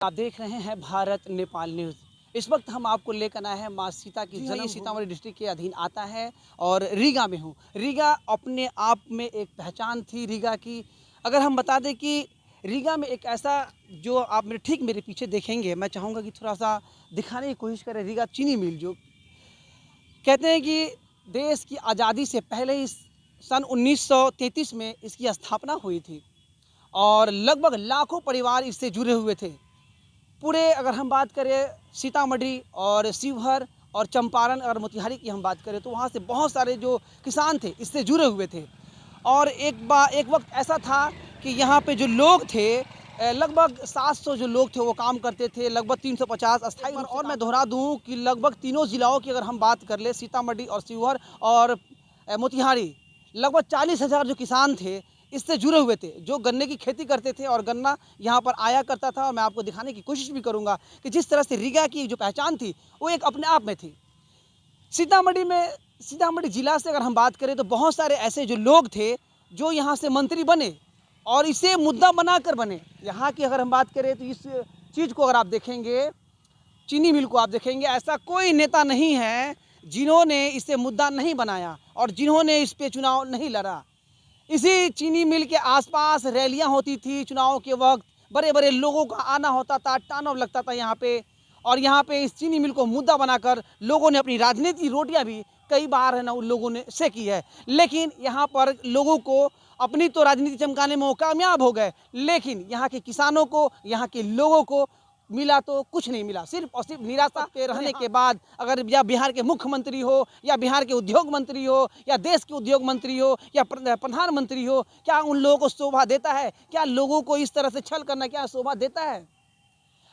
आप देख रहे हैं भारत नेपाल न्यूज़। इस वक्त हम आपको लेकर आए हैं माँ सीता की जन्म सीतामढ़ी डिस्ट्रिक्ट के अधीन आता है और रीगा में हूँ। रीगा अपने आप में एक पहचान थी रीगा की। अगर हम बता दें कि रीगा में एक ऐसा जो आप मेरे पीछे देखेंगे, मैं चाहूँगा कि थोड़ा सा दिखाने की कोशिश करें। रीगा चीनी मिल जो कहते हैं कि देश की आज़ादी से पहले ही सन 1933 में इसकी स्थापना हुई थी और लगभग लाखों परिवार इससे जुड़े हुए थे। पूरे अगर हम बात करें सीतामढ़ी और शिवहर और चंपारण और मोतिहारी की हम बात करें तो वहाँ से बहुत सारे जो किसान थे इससे जुड़े हुए थे। और एक वक्त ऐसा था कि यहाँ पे जो लोग थे लगभग 700 जो लोग थे वो काम करते थे, लगभग 350 अस्थायी। और मैं दोहरा दूँ कि लगभग तीनों जिलाओं की अगर हम बात कर ले, सीतामढ़ी और शिवहर और मोतिहारी, लगभग 40,000 जो किसान थे इससे जुड़े हुए थे, जो गन्ने की खेती करते थे और गन्ना यहाँ पर आया करता था। और मैं आपको दिखाने की कोशिश भी करूँगा कि जिस तरह से रीगा की जो पहचान थी वो एक अपने आप में थी। सीतामढ़ी जिला से अगर हम बात करें तो बहुत सारे ऐसे जो लोग थे जो यहाँ से मंत्री बने और इसे मुद्दा बनाकर बने। यहाँ की अगर हम बात करें तो इस चीज़ को अगर आप देखेंगे, चीनी मिल को आप देखेंगे, ऐसा कोई नेता नहीं है जिन्होंने इसे मुद्दा नहीं बनाया और जिन्होंने इस पे चुनाव नहीं लड़ा। इसी चीनी मिल के आसपास रैलियां होती थी चुनाव के वक्त, बड़े बड़े लोगों का आना होता था, टानव लगता था यहाँ पे। और यहाँ पे इस चीनी मिल को मुद्दा बनाकर लोगों ने अपनी राजनीति रोटियां भी कई बार है ना उन लोगों ने सेकी है। लेकिन यहाँ पर लोगों को अपनी तो राजनीति चमकाने में वो कामयाब हो गए, लेकिन यहाँ के किसानों को, यहाँ के लोगों को मिला तो कुछ नहीं मिला। सिर्फ और सिर्फ निराशा पे रहने के बाद अगर या बिहार के मुख्यमंत्री हो या बिहार के उद्योग मंत्री हो या देश के उद्योग मंत्री हो या प्रधानमंत्री हो, क्या उन लोगों को शोभा देता है? क्या लोगों को इस तरह से छल करना क्या शोभा देता है?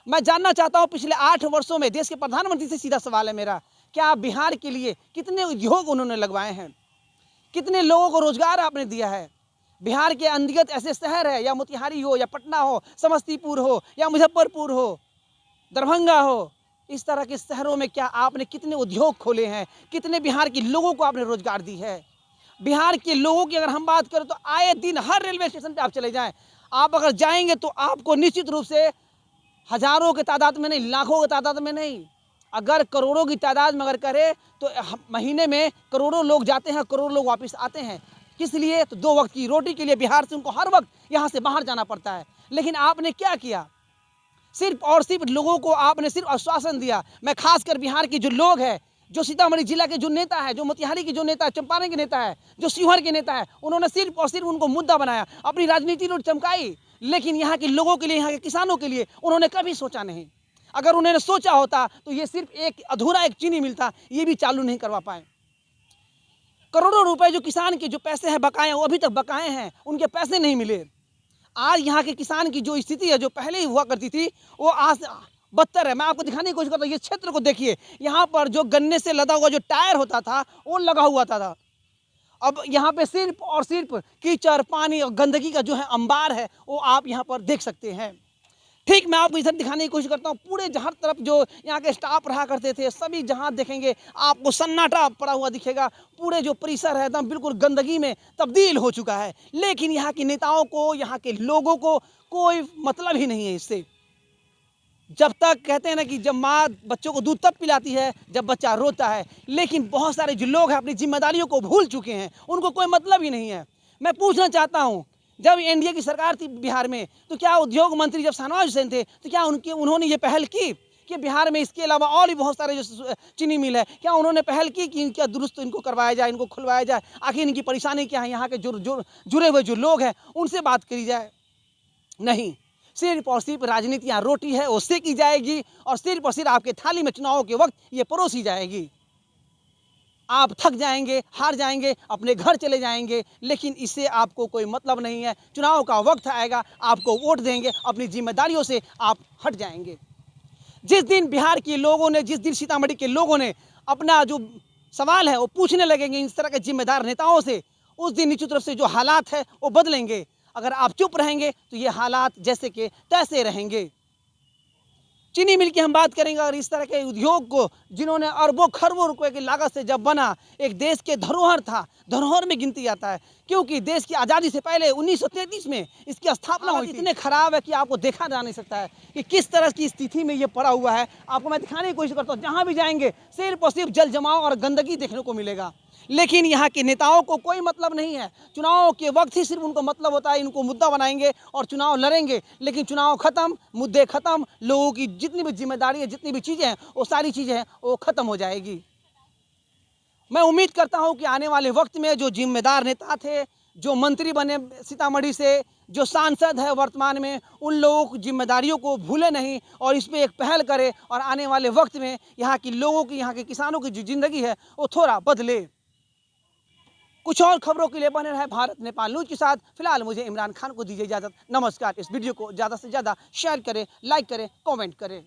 मैं जानना चाहता हूँ पिछले 8 वर्षों में देश के प्रधानमंत्री से सीधा सवाल है मेरा, क्या बिहार के लिए कितने उद्योग उन्होंने लगवाए हैं? कितने लोगों को रोजगार आपने दिया है? बिहार के अंतर्गत ऐसे शहर है, या मोतिहारी हो या पटना हो, समस्तीपुर हो या मुजफ्फरपुर हो, दरभंगा हो, इस तरह के शहरों में क्या आपने कितने उद्योग खोले हैं? कितने बिहार के लोगों को आपने रोजगार दी है? बिहार के लोगों की अगर हम बात करें तो आए दिन हर रेलवे स्टेशन पे आप चले जाएं, आप अगर जाएंगे तो आपको निश्चित रूप से हजारों की तादाद में नहीं, लाखों की तादाद में नहीं, अगर करोड़ों की तादाद में अगर करे तो महीने में करोड़ों लोग जाते हैं, करोड़ों लोग वापस आते हैं। किस लिए? तो 2 वक्त की रोटी के लिए बिहार से उनको हर वक्त यहाँ से बाहर जाना पड़ता है। लेकिन आपने क्या किया? सिर्फ और सिर्फ लोगों को आपने सिर्फ आश्वासन दिया। मैं खासकर बिहार के जो लोग हैं, जो सीतामढ़ी जिला के जो नेता है, जो मोतिहारी के जो नेता है, चंपारण के नेता है, जो शिवहर के नेता है, उन्होंने सिर्फ और सिर्फ उनको मुद्दा बनाया, अपनी राजनीति रोड चमकाई। लेकिन यहाँ के लोगों के लिए, यहाँ के किसानों के लिए उन्होंने कभी सोचा नहीं। अगर उन्होंने सोचा होता तो ये सिर्फ एक अधूरा एक चीनी मिलता, ये भी चालू नहीं करवा पाए। करोड़ों रुपए जो किसान के जो पैसे हैं बकाए हैं, वो अभी तक बकाए हैं, उनके पैसे नहीं मिले। आज यहाँ के किसान की जो स्थिति है, जो पहले ही हुआ करती थी, वो आज बदतर है। मैं आपको दिखाने की कोशिश करता हूँ, ये क्षेत्र को देखिए, यहाँ पर जो गन्ने से लदा हुआ जो टायर होता था वो लगा हुआ था। अब यहाँ पे सिर्फ और सिर्फ कीचड़, पानी और गंदगी का जो है अंबार है, वो आप यहाँ पर देख सकते हैं। ठीक मैं आपको इधर दिखाने की कोशिश करता हूँ, पूरे जहाँ तरफ जो यहाँ के स्टाफ रहा करते थे, सभी जहाँ देखेंगे आपको सन्नाटा पड़ा हुआ दिखेगा। पूरे जो परिसर है एकदम बिल्कुल गंदगी में तब्दील हो चुका है। लेकिन यहाँ के नेताओं को, यहाँ के लोगों को कोई मतलब ही नहीं है इससे। जब तक कहते हैं ना कि जब माँ बच्चों को दूध तब पिलाती है जब बच्चा रोता है, लेकिन बहुत सारे जो लोग हैं अपनी जिम्मेदारियों को भूल चुके हैं, उनको कोई मतलब ही नहीं है। मैं पूछना चाहता हूँ, जब एनडीए की सरकार थी बिहार में, तो क्या उद्योग मंत्री जब शाहनवाज हुसैन थे, तो क्या उन्होंने ये पहल की कि बिहार में इसके अलावा और भी बहुत सारे जो चीनी मिल है, क्या उन्होंने पहल की कि इनका दुरुस्त इनको करवाया जाए, इनको खुलवाया जाए? आखिर इनकी परेशानी क्या है? यहाँ के जुड़े हुए जो लोग हैं उनसे बात करी जाए? नहीं, सिर्फ और सिर्फ राजनीति यहाँ रोटी है उससे की जाएगी और सिर्फ और सिर्फ आपके थाली में चुनाव के वक्त ये परोसी जाएगी। आप थक जाएंगे, हार जाएंगे, अपने घर चले जाएंगे, लेकिन इससे आपको कोई मतलब नहीं है। चुनाव का वक्त आएगा, आपको वोट देंगे, अपनी जिम्मेदारियों से आप हट जाएंगे। जिस दिन बिहार के लोगों ने, जिस दिन सीतामढ़ी के लोगों ने अपना जो सवाल है वो पूछने लगेंगे इस तरह के जिम्मेदार नेताओं से, उस दिन निश्चित रूप से जो हालात है वो बदलेंगे। अगर आप चुप रहेंगे तो ये हालात जैसे के तैसे रहेंगे। चीनी मिल की हम बात करेंगे और इस तरह के उद्योग को जिन्होंने अरबों खरबों रुपए की लागत से जब बना, एक देश के धरोहर था, धरोहर में गिनती जाता है, क्योंकि देश की आज़ादी से पहले 1933 में इसकी स्थापना हुई थी। इतने खराब है कि आपको देखा जा नहीं सकता है कि किस तरह की स्थिति में ये पड़ा हुआ है। आपको मैं दिखाने की कोशिश करता हूँ, जहाँ भी जाएंगे सिर्फ और सिर्फ जल जमाव और गंदगी देखने को मिलेगा। लेकिन यहाँ के नेताओं को कोई मतलब नहीं है, चुनाव के वक्त ही सिर्फ उनको मतलब होता है, इनको मुद्दा बनाएंगे और चुनाव लड़ेंगे। लेकिन चुनाव खत्म, मुद्दे खत्म, लोगों की जितनी भी जिम्मेदारी है, जितनी भी चीज़ें हैं, वो सारी चीज़ें हैं वो खत्म हो जाएगी। मैं उम्मीद करता हूँ कि आने वाले वक्त में जो जिम्मेदार नेता थे, जो मंत्री बने सीतामढ़ी से, जो सांसद है वर्तमान में, उन लोगों की जिम्मेदारियों को भूले नहीं और इस पर एक पहल करे और आने वाले वक्त में यहाँ के लोगों की, यहाँ के किसानों की जो ज़िंदगी है वो थोड़ा बदले। कुछ और खबरों के लिए बने रहे भारत नेपाल न्यूज़ के साथ। फिलहाल मुझे इमरान खान को दीजिए इजाज़त। नमस्कार। इस वीडियो को ज़्यादा से ज़्यादा शेयर करें, लाइक करें, कमेंट करें।